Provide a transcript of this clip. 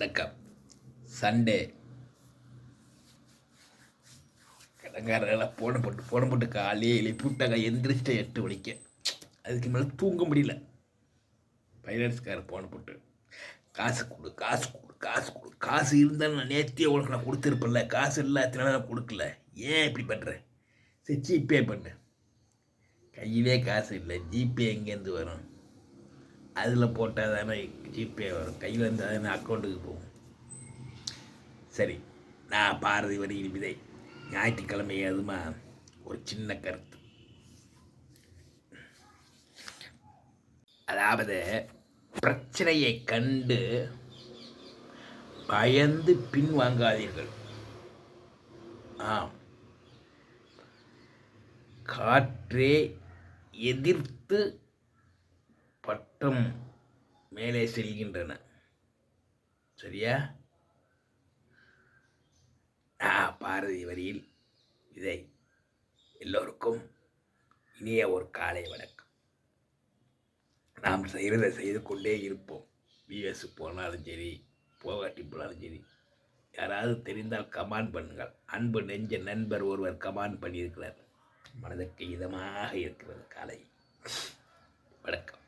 வணக்கம். சண்டே கடங்காரெல்லாம் போன போட்டு காலையே எழுப்பி விட்டாங்க. எந்திரிச்சிட்ட 8 மணிக்கு. அதுக்கு மேலே தூங்க முடியல. ஃபைனான்ஸ்கார போட்டு காசு கொடு, காசு கொடு, காசு கொடு. காசு இருந்தாலும் நான் நேர்த்தியே உனக்கு நான் கொடுத்துருப்பேன்ல. காசு இல்லாதனால நான் கொடுக்கல. ஏன் இப்படி பண்ணுறேன்? சரி, ஜிபே பண்ணு. கையிலே காசு இல்லை, ஜிபே எங்கேருந்து வரும்? அதில் போட்டால் தானே ஜிபே வரும். கையில் இருந்தால் தானே அக்கௌண்ட்டுக்கு போகும். சரி, நான் பாரதி வரியில் விதை. ஞாயிற்றுக்கிழமை அதுமா ஒரு சின்ன கருத்து. அதாவது, பிரச்சனையை கண்டு பயந்து பின்வாங்காதீர்கள். ஆம், காற்றே எதிர்த்து பட்டம் மேலே செல்கின்றன. சரியா? பாரதி வரியில் விதை. எல்லோருக்கும் இனிய ஒரு காலை வணக்கம். நாம் செய்கிறதை செய்து கொண்டே இருப்போம். விஎஸ் போனாலும் சரி, போகாட்டி போனாலும் சரி. யாராவது தெரிந்தால் கமெண்ட் பண்ணுங்கள். அன்பு நெஞ்ச நண்பர் ஒருவர் கமெண்ட் பண்ணியிருக்கிறார். மனதுக்கு இதமாக இருக்கிறது காலை. வணக்கம்.